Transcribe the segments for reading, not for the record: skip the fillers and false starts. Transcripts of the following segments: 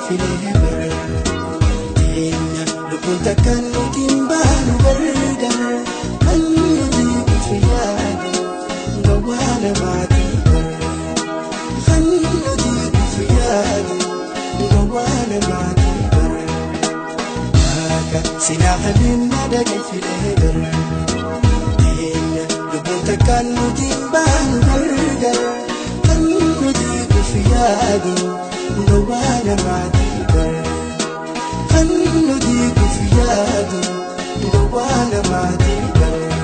filee bara teenya lubbuun takkaan nutiin baanu gargar kan nuti kufi yaadu gawwaa namaatii bara kan nuti kufi yaadu gawwaa namaatii bara akka sinaa kanneen naadagee filee bara teenya lubbuun takkaan nutiin baanu gargar kan nuti kufi yaadu gawwaa namaatii bara kan nuti kufi yaadu gawwaa namaatii bara.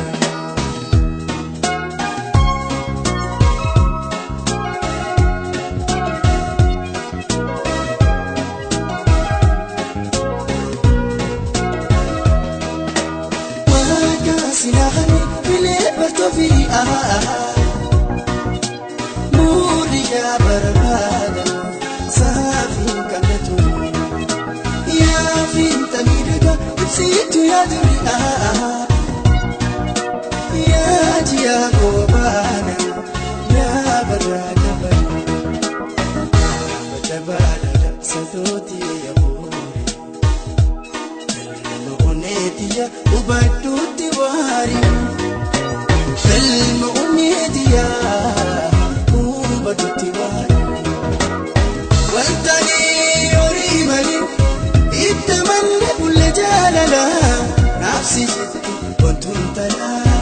Waaqa sinahani filee bartoofi muudiyyaa barbaada saafin kannatu yaafin tamiidhaga ibsitu yaaduri yaajiyaa goobaana yaa barraada baada satootii yabuuri filma oneetiya ubadduutti waari filma oneetiya ubadduutti waari wantani horii malee itti manne bulle jaalala naafsi jetti wantuun talaa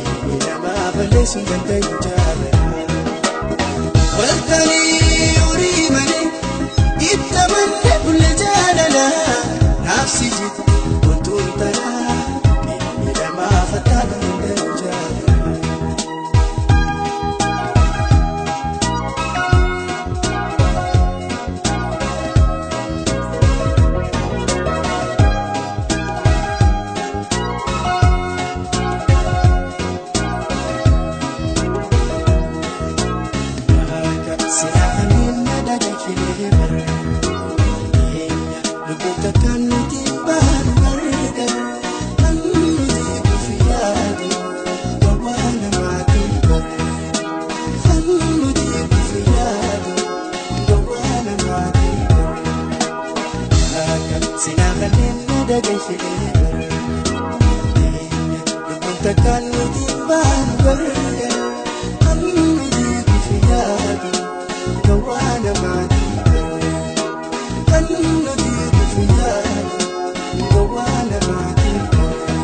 inni namaa balleessuun danda'u jaalala wantani horii malee itti manne bulle jaalala naafsi jetti wantuun talaa inni namaa fattaadha danda'u jaalala. Takkan nuti baanu gargar kan nuti kufi yaadu gawwaa namaatii bara kan nuti kufi yaadu gawwaa namaatii bara.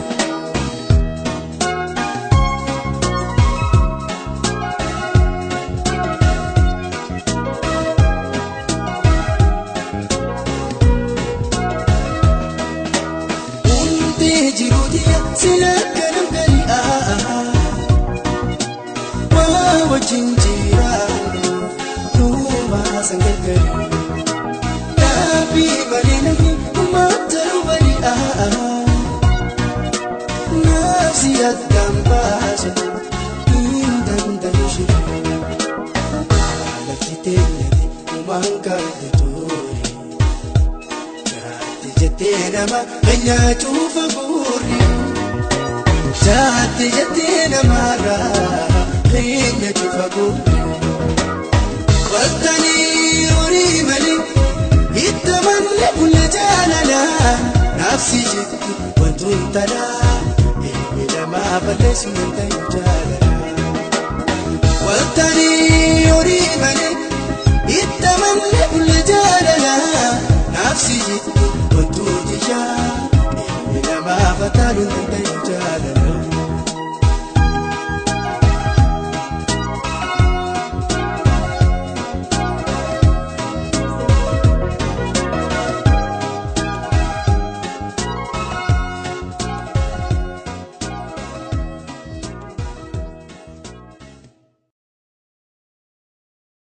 Hundi jiruutiya sila jinjiraan duuba sangaggari daabii malee namni uummata rubani naafsi addaan baasu hin danda'u shirri lafti teenyati uumaan qabde ture jaatti jettee nama ganyaachuuf hafuurri jaatti jettee namarraa Kenya kifagoori wantani horii malee itti manne bulle jaalala naafsi jetti wantuun talaa inni namaa balleessuun danda'u jaalala wantani horii malee itti manne bulle jaalala naafsi jetti wantuun jiyyaa inni namaa fattaaluun danda'u jaalala.